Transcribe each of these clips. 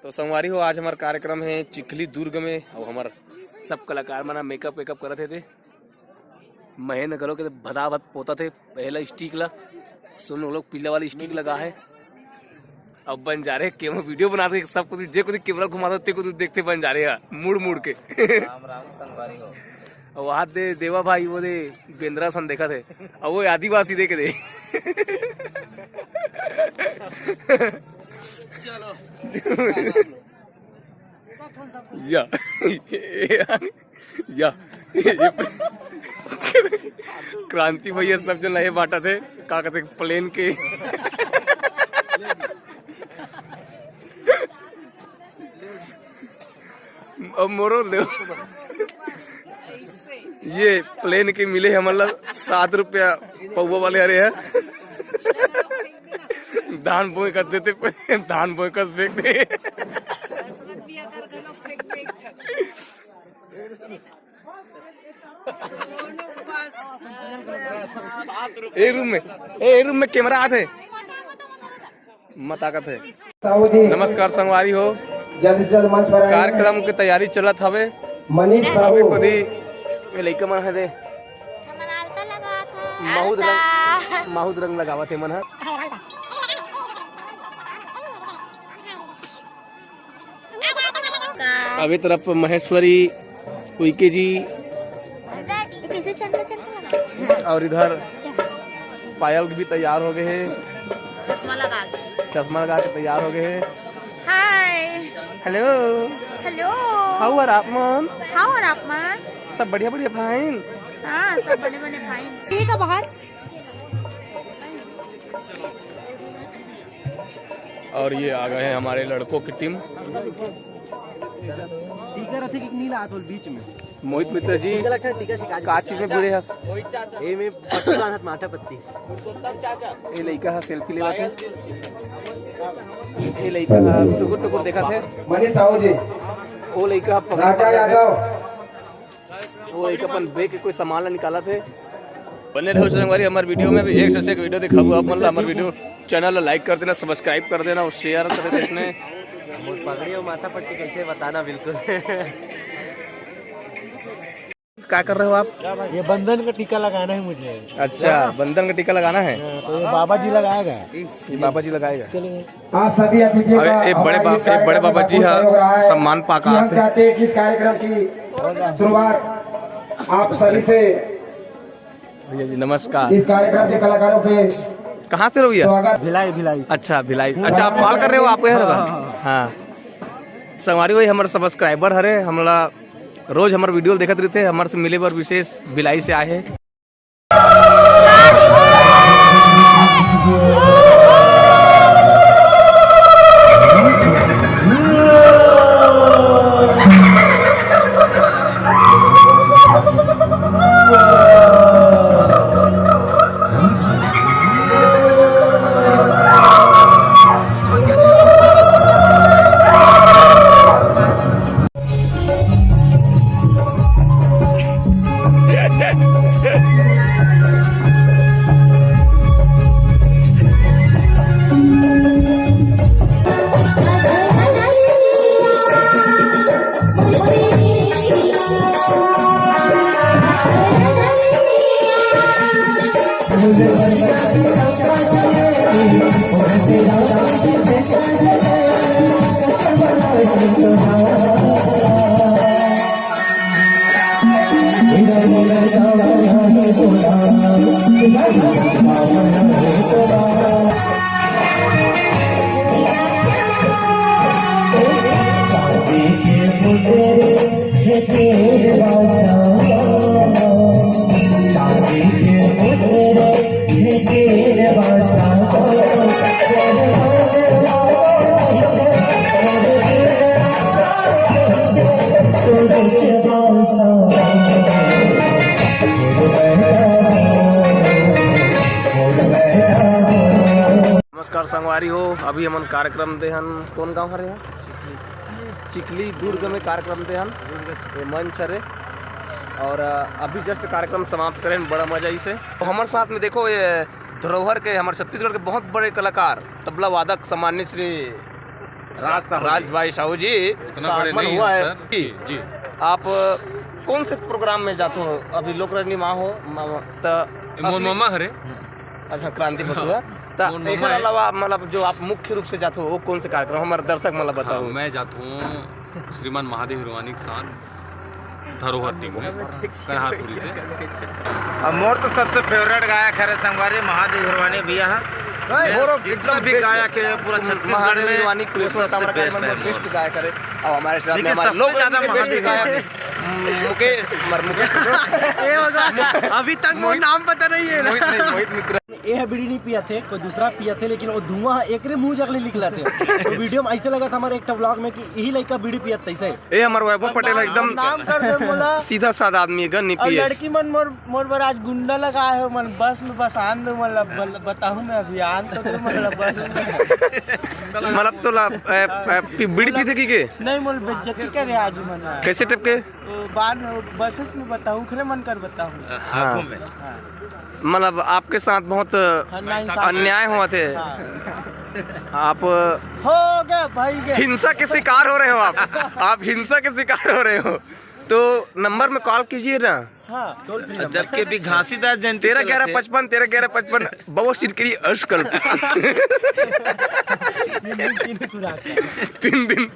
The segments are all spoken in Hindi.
तो संगवारी हो, आज हमारा कार्यक्रम है चिखली दुर्ग में और हमारे सब कलाकार मना मेकअप वेकअप करते थे। महेंद्र गलो के भदाभद पोता थे पहला स्टिक ला सुन लोग पीला वाली स्टिक लगा है। अब बन जा रहे कैमरा वीडियो बनाते सब कुछ जे कुछ कैमरा घुमाते को देखते बन जा रहे हैं मुड़ मुड़ के। राम राम संगवारी हो। और वहां दे देवा भाई वो दे बेंद्रा सन देखा थे और वो आदिवासी देखे दे। या या क्रांति भैया सब जन लहे बांटा थे का कहते प्लेन के। अब मोरो ये प्लेन के मिले हमारा 7 रुपया पौवा वाले अरे है। धान बोए कर देते धान बोए कर फेंक दे। ए रूम में कैमरा आते मत आकत है। नमस्कार संगवारी हो, कार्यक्रम की तैयारी चलत हवे। अभी खुद ही लइका मन है दे माहुद रंग लगावत है मन है। अभी तरफ महेश्वरी उइके जी और इधर पायल भी तैयार हो गए हैं। चश्मा लगा के तैयार हो गए हैं। Hi hello hello how are आप मन? हाउ आर आप मैन? सब बढ़िया बढ़िया फाइन। हाँ सब बने बने फाइन। ठीक है बाहर। और ये आ गए हैं हमारे लड़कों की टीम। टीका रथे कि नीला आथोल बीच में मोहित मित्र जी का चीज में बुरे हस ए में पत्ती बांधत माथा पत्ती। ये लइका हा सेल्फी लेवा थे। ये लइका हा टुकुर टुकुर देखा थे। वो लइका राजा यादव वो एक अपन बे के कोई सामान निकाला थे। बने रहो संगवारी हमारे वीडियो में भी एक से एक वीडियो दिखाऊँ। आप मतलब हमारे वीडियो चैनल लाइक कर देना, सब्सक्राइब कर देना और शेयर कर देना। इसने पगड़ी और माथा पट्टी कैसे बताना बिल्कुल। क्या कर रहे हो आप? ये बंधन का टीका लगाना है मुझे। अच्छा बंधन का टीका लगाना है तो ये बाबा जी लगाएगा। ये बाबा जी लगाएगा। चलो आप सभी अतिथियों का एक बड़े बाबा जी है सम्मान पाका हम चाहते हैं कि इस कार्यक्रम की शुरुआत आप सभी से भैया जी नमस्कार। इस कार्यक्रम के कलाकारों के कहाँ से रहो? भिलाई। अच्छा भिलाई। अच्छा आप कॉल कर रहे हो आप यार? हाँ संगवारी वही हमारे सब्सक्राइबर हरे हमारा रोज हमारे वीडियो देखते रहते हैं। हमारे से मिले बार विशेष भिलाई से आए हैं। नमस्कार संगवारी हो, अभी हमन कार्यक्रम दे हन कौन गांव हरे है? चिखली दुर्ग में कार्यक्रम दे हन ये मंच हरे। और अभी जस्ट कार्यक्रम समाप्त करें बड़ा मजा इसे। तो हमारे साथ में देखो ये धरोहर के हमारे छत्तीसगढ़ के बहुत बड़े कलाकार तबला वादक सम्मान्य श्री राज भाई साहू जी उतना बड़े आगमन नहीं हुआ है है सर। जी आप कौन से प्रोग्राम में जाते हो अभी लोक रंजनी माँ हो मोर मामा हरे अच्छा क्रांति बस हुआ मोर मामा एकर है। अलावा मतलब जो आप मुख्य रूप से जाते हो वो कौन से कार्यक्रम हमारे दर्शक मतलब हाँ, बताओ मैं जाता हूँ श्रीमान महादेव हिरवानी के साथ धरोहर टीम में कन्हारपुरी से। अब मोर तो सबसे फेवरेट गायक है संगवारी महादेव हिरवानी भैया हैं। जितना भी गायक है पूरा छत्तीसगढ़ महादेव में हिरवानी वो सबसे बेस्ट है बेस्ट मोर। गायक है और हमारे साथ में लेकिन हमारे सबसे लोग ज्यादा बेस्ट गायक मुकेश अभी तक वो नाम पता नहीं है मोहित मित्र ये बीड़ी नहीं पिया थे कोई दूसरा पिया थे लेकिन वो धुआं एक मुंह जगले निकला थे तो वीडियो में ऐसे लगा था हमारे एक व्लॉग में कि यही लड़का बीड़ी पिया तैसे ये हमारे वैभव पटेल एकदम नाम कर दे बोला सीधा साधा आदमी है गन नहीं और पिए लड़की मन मोर पर आज गुंडा लगा है मन बस में बस आन दो मतलब बताऊं मैं अभी आन तो दे मतलब बस में मतलब तो बीड़ी पीते की के नहीं मोल बेइज्जती करे आज मन कैसे टिप के तो बाद में बसेस में बताऊं खरे मन कर बताऊं हाँ मतलब आपके साथ बहुत अन्याय हुआ थे आप हो गया भाई गया हिंसा के शिकार हो रहे हो आप हिंसा के शिकार हो रहे हो तो नंबर में कॉल कीजिए ना हाँ जबकि भी घासीदास जयंती 13-11-55 13-11-55 बबो सिरकरी अर्श कर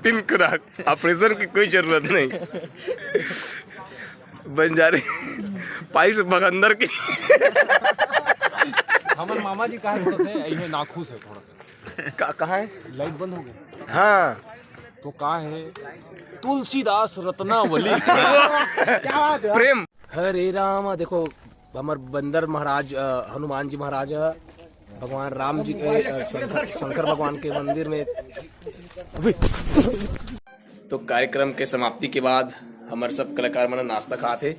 3 खुराक ऑपरेशन की कोई जरूरत नहीं बंजारे पाइस बगंदर की हमारे मामा जी कहा थोड़ा से यही नाखुश है थोड़ा सा कहाँ है लाइट बंद हो गई हाँ तो कहा है तुलसीदास रत्नावली प्रेम हरे राम देखो हमारे बंदर महाराज हनुमान जी महाराज भगवान राम जी के शंकर भगवान के मंदिर में तो कार्यक्रम के समाप्ति के बाद हमारे सब कलाकार मैंने नाश्ता खाते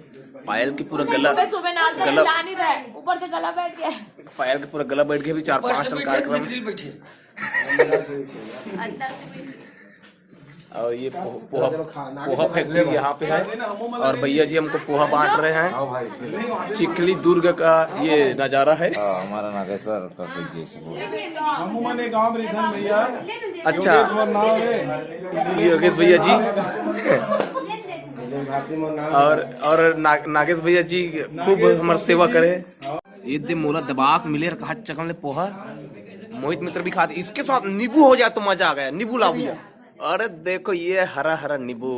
पायल की पूरा गला ऊपर से गला बैठ गया पायल का पूरा गला बैठ गया भी 4-5 टन कार्यक्रम और ये पोहा फैक्ट्री यहाँ पे है और भैया जी हमको पोहा बांट रहे हैं चिखली दुर्ग का ये नजारा है हमारा नागेश्वर कौशिक जी से अच्छा ये योगेश भैया जी और नागेश भैया जी खूब हमारी सेवा करे ये दिन मोला दबाक मिले कहा चकन ले पोहा मोहित मित्र भी खाते इसके साथ नींबू हो जाए तो मजा आ गया नींबू ला भैया अरे देखो ये हरा हरा नींबू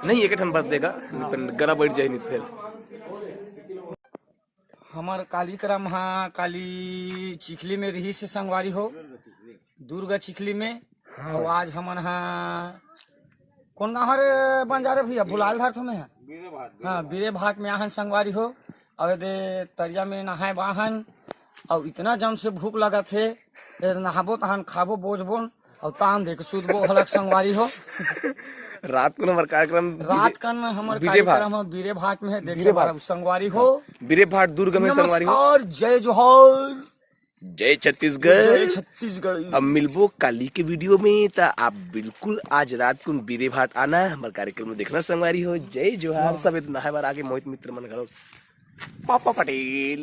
नहीं एक ठन बस देगा गला बैठ जाए नहीं फिर हमार काली महाकाली चिखली में रही से संगवारी हो दुर्गा चिखली में और आज हमन कौन गाँव रे बंजारे भैया बुलालधार तो में है हाँ बीरे भाट में आहन संगवारी हो और दे तरिया में नहाए बाहन और इतना जम से भूख लगा थे नहाबो तहन खाबो बोझबो और तान देख सुधबो हलक संगवारी हो रात को हमारा कार्यक्रम रात का हमारे कार्यक्रम बीरे भाट में है देखे बार संगवारी हो बीरे भाट दुर्ग में संगवारी हो और जय जोहर जय छत्तीसगढ़ जय छत्तीसगढ़ अब मिलबो काली के वीडियो में तो आप बिल्कुल आज रात को बीरे भाट आना हमारे कार्यक्रम में देखना संगवारी हो जय जोहार सब इतना है बार आगे मोहित मित्र मन घरो पापा पटेल।